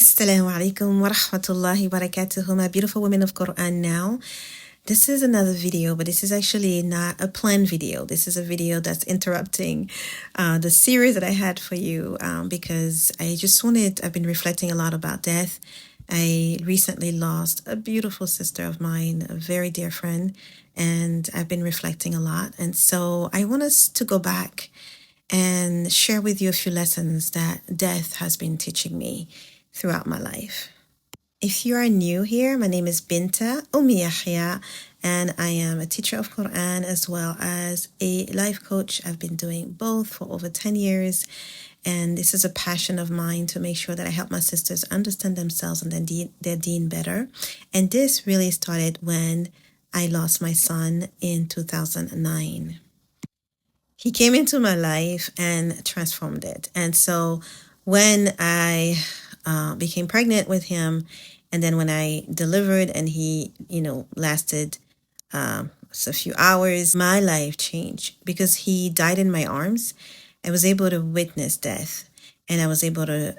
Assalamu alaikum wa rahmatullahi wa barakatuhu, my beautiful women of Qur'an now. This is another video, but this is actually not a planned video. This is a video that's interrupting the series that I had for you because I've been reflecting a lot about death. I recently lost a beautiful sister of mine, a very dear friend, and I've been reflecting a lot. And so I want us to go back and share with you a few lessons that death has been teaching me throughout my life. If you are new here, my name is Binta Yahya, and I am a teacher of Qur'an as well as a life coach. I've been doing both for over 10 years, and this is a passion of mine to make sure that I help my sisters understand themselves and their deen better. And this really started when I lost my son in 2009. He came into my life and transformed it. And so when I became pregnant with him, and then when I delivered and he, lasted a few hours, my life changed because he died in my arms. I was able to witness death, and I was able to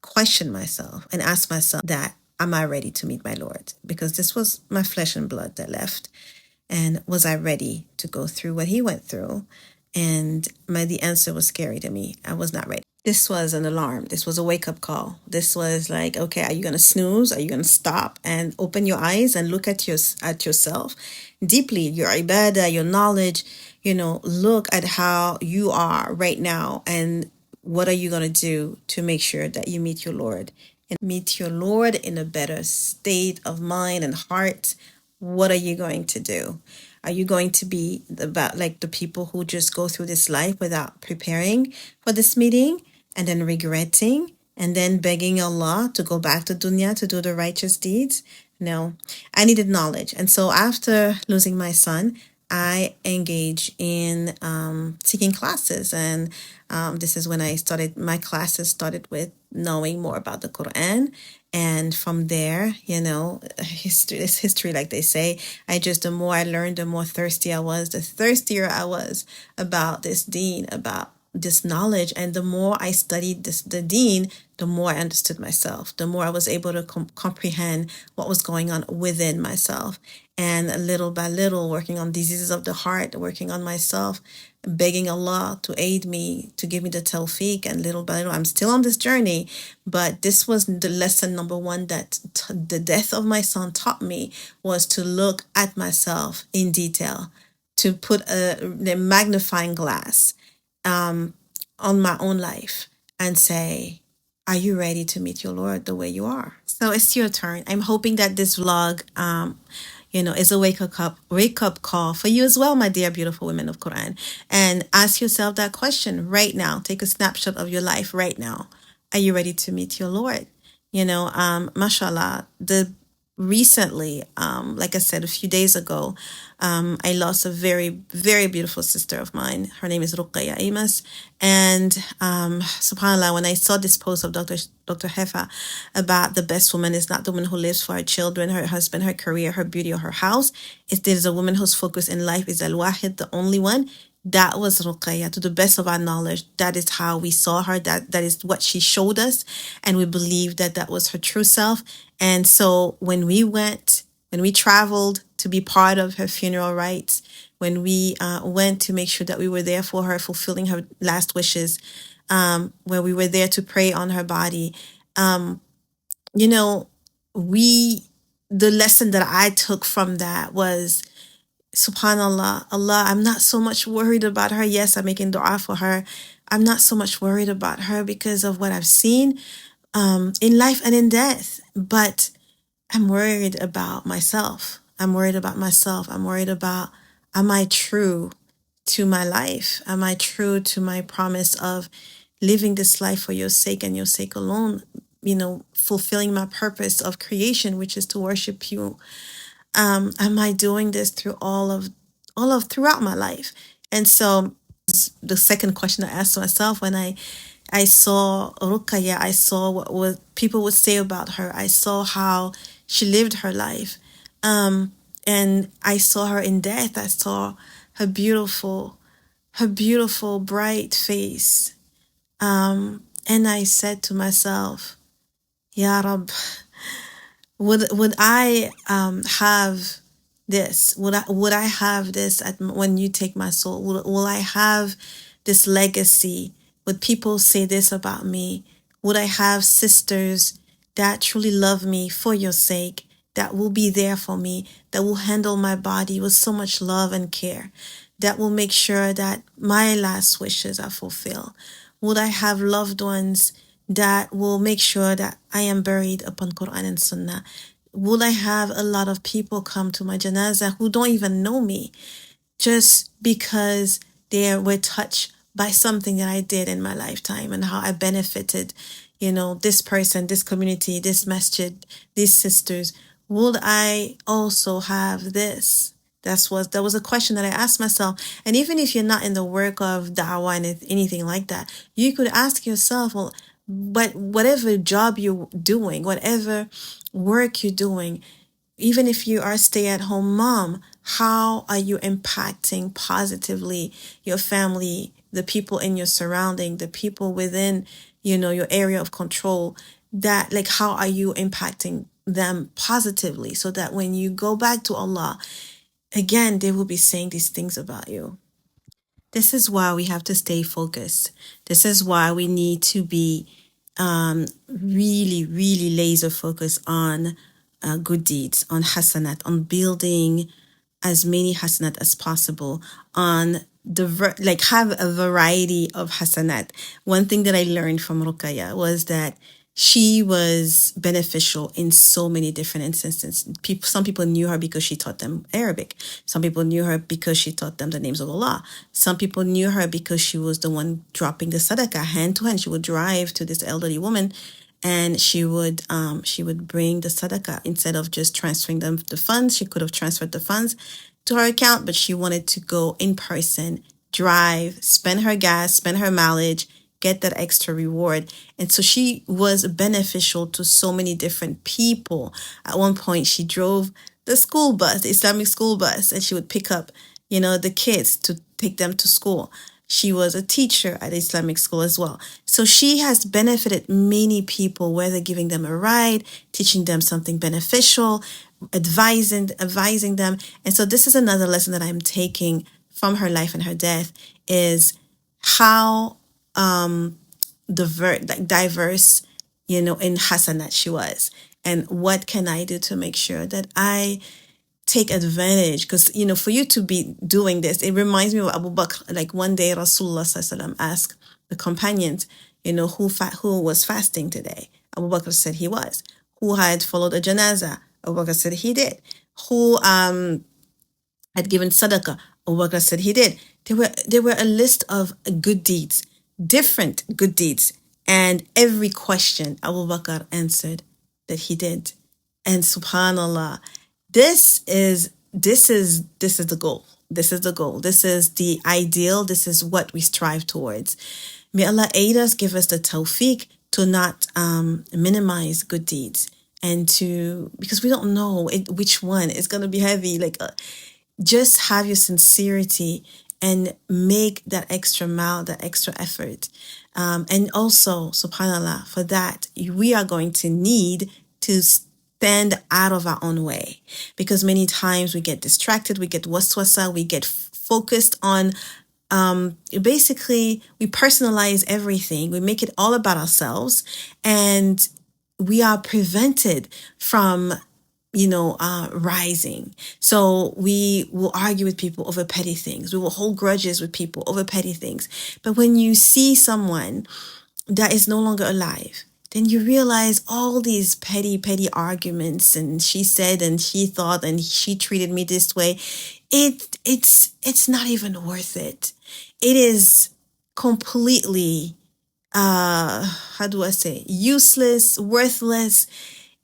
question myself and ask myself that, am I ready to meet my Lord? Because this was my flesh and blood that left. And was I ready to go through what he went through? And the answer was scary to me. I was not ready. This was an alarm. This was a wake-up call. This was like, okay, are you going to snooze? Are you going to stop and open your eyes and look at yourself deeply, your ibadah, your knowledge, look at how you are right now, and what are you going to do to make sure that you meet your Lord and meet your Lord in a better state of mind and heart? What are you going to do? Are you going to be about like the people who just go through this life without preparing for this meeting and then regretting and then begging Allah to go back to dunya to do the righteous deeds? No, I needed knowledge. And so after losing my son, I engaged in taking classes. And this is when my classes started with knowing more about the Qur'an. And from there, history, like they say, the more I learned, the more thirsty I was, the thirstier I was about this deen, about this knowledge. And the more I studied the deen, the more I understood myself, the more I was able to comprehend what was going on within myself. And little by little, working on diseases of the heart, working on myself, begging Allah to aid me, to give me the tawfiq. And little by little, I'm still on this journey. But this was the lesson number one that the death of my son taught me, was to look at myself in detail, to put a magnifying glass on my own life and say, are you ready to meet your Lord the way you are? So it's your turn. I'm hoping that this vlog is a wake up call for you as well, my dear beautiful women of Quran. And ask yourself that question right now. Take a snapshot of your life right now. Are you ready to meet your Lord? Mashallah, recently, like I said, a few days ago, I lost a very, very beautiful sister of mine. Her name is Ruqayya Amos. And subhanAllah, when I saw this post of Dr. Hefa about the best woman is not the woman who lives for her children, her husband, her career, her beauty, or her house. There's a woman whose focus in life is Al-Wahid, the only one. That was Ruqayya. To the best of our knowledge, that is how we saw her. That is what she showed us. And we believed that was her true self. And so when we traveled to be part of her funeral rites, when we went to make sure that we were there for her, fulfilling her last wishes, where we were there to pray on her body, the lesson that I took from that was, subhanallah, Allah, I'm not so much worried about her. Yes, I'm making dua for her. I'm not so much worried about her because of what I've seen in life and in death. But I'm worried about myself. I'm worried about, am I true to my life? Am I true to my promise of living this life for your sake and your sake alone? Fulfilling my purpose of creation, which is to worship you. Am I doing this through throughout my life? And so the second question I asked myself when I saw Ruqayya, I saw what people would say about her. I saw how she lived her life. And I saw her in death. I saw her beautiful, bright face. And I said to myself, Ya Rab, would I have this? Would I have this when you take my soul? Will I have this legacy? Would people say this about me? Would I have sisters that truly love me for your sake, that will be there for me, that will handle my body with so much love and care, that will make sure that my last wishes are fulfilled? Would I have loved ones that will make sure that I am buried upon Quran and Sunnah? Will I have a lot of people come to my janazah who don't even know me, just because they were touched by something that I did in my lifetime and how I benefited, this person, this community, this masjid, these sisters? Would I also have this? That was a question that I asked myself. And even if you're not in the work of da'wah and anything like that, you could ask yourself, well, but whatever job you're doing, whatever work you're doing, even if you are a stay-at-home mom, how are you impacting positively your family, the people in your surrounding, the people within, your area of control? That, like, how are you impacting them positively, so that when you go back to Allah, again, they will be saying these things about you? This is why we have to stay focused. This is why we need to be really, really laser focused on good deeds, on hasanat, on building as many hasanat as possible, on like have a variety of hasanat. One thing that I learned from Ruqayya was that she was beneficial in so many different instances. Some people knew her because she taught them Arabic. Some people knew her because she taught them the names of Allah. Some people knew her because she was the one dropping the sadaqah hand to hand. She would drive to this elderly woman, and she would bring the sadaqah. Instead of just transferring them the funds, she could have transferred the funds to her account, but she wanted to go in person, drive, spend her gas, spend her mileage, get that extra reward. And so she was beneficial to so many different people. At one point, she drove the school bus, the Islamic school bus, and she would pick up, the kids to take them to school. She was a teacher at Islamic school as well. So she has benefited many people, whether giving them a ride, teaching them something beneficial, advising them. And so this is another lesson that I'm taking from her life and her death, is how diverse, in hasanat she was. And what can I do to make sure that I take advantage? Because, for you to be doing this, it reminds me of Abu Bakr. Like, one day Rasulullah SAW asked the companions, who was fasting today? Abu Bakr said he was. Who had followed a janazah? Abu Bakr said he did. Who had given sadaqah? Abu Bakr said he did. There were a list of good deeds, different good deeds, and every question Abu Bakr answered that he did. And subhanallah, this is the goal. This is the goal. This is the ideal. This is what we strive towards. May Allah aid us, give us the tawfiq to not minimize good deeds, and because we don't know which one is going to be heavy. Like, just have your sincerity and make that extra mile, that extra effort. And also, subhanAllah, for that, we are going to need to stand out of our own way, because many times we get distracted, we get waswasa, we get focused on, basically, we personalize everything. We make it all about ourselves, and we are prevented from rising. So we will argue with people over petty things. We will hold grudges with people over petty things. But when you see someone that is no longer alive, then you realize all these petty arguments, and she said, and she thought, and she treated me this way. It's not even worth it. It is completely, how do I say, useless, worthless.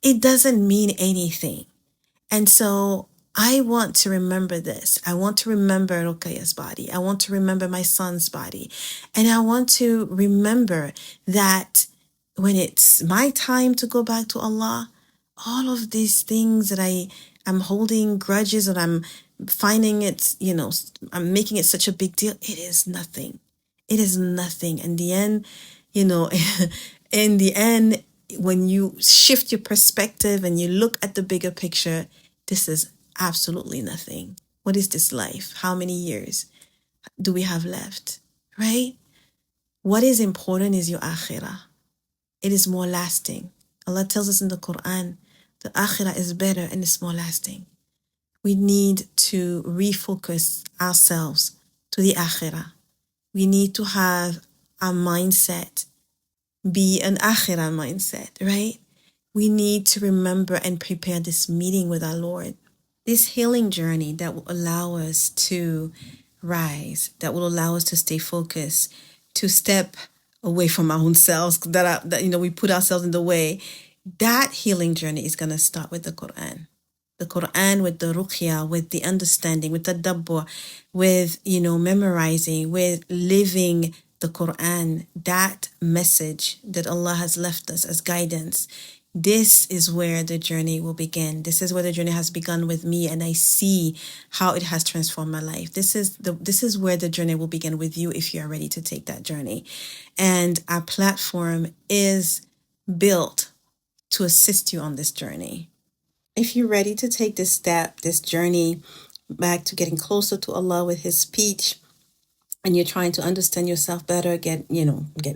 It doesn't mean anything. And so I want to remember this. I want to remember Ruqayya's body. I want to remember my son's body. And I want to remember that when it's my time to go back to Allah, all of these things that I'm holding grudges, and I'm finding it, I'm making it such a big deal. It is nothing. It is nothing. In the end, in the end, when you shift your perspective and you look at the bigger picture, this is absolutely nothing. What is this life? How many years do we have left? Right? What is important is your akhirah. It is more lasting. Allah tells us in the Qur'an, the akhirah is better and it's more lasting. We need to refocus ourselves to the akhirah. We need to have our mindset be an akhirah mindset, right? We need to remember and prepare this meeting with our Lord. This healing journey that will allow us to rise, that will allow us to stay focused, to step away from our own selves that we put ourselves in the way. That healing journey is going to start with the Qur'an. The Quran, with the ruqya, with the understanding, with the dabbur, with, memorizing, with living the Quran, that message that Allah has left us as guidance. This is where the journey will begin. This is where the journey has begun with me, and I see how it has transformed my life. This is where the journey will begin with you if you are ready to take that journey. And our platform is built to assist you on this journey. If you're ready to take this step, this journey back to getting closer to Allah with His speech, and you're trying to understand yourself better, get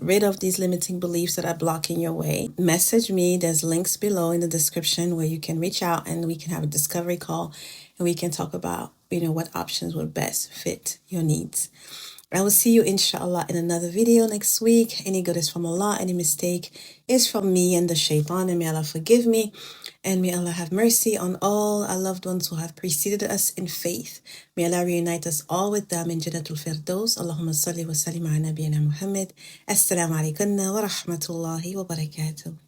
rid of these limiting beliefs that are blocking your way, message me. There's links below in the description where you can reach out and we can have a discovery call and we can talk about, what options would best fit your needs. I will see you inshallah in another video next week. Any good is from Allah, any mistake is from me and the shaitan, and may Allah forgive me, and may Allah have mercy on all our loved ones who have preceded us in faith. May Allah reunite us all with them in Jannatul Firdaus. Allahumma salli wa sallim ala nabiyyina Muhammad. Assalamu alaikum wa rahmatullahi wa barakatuh.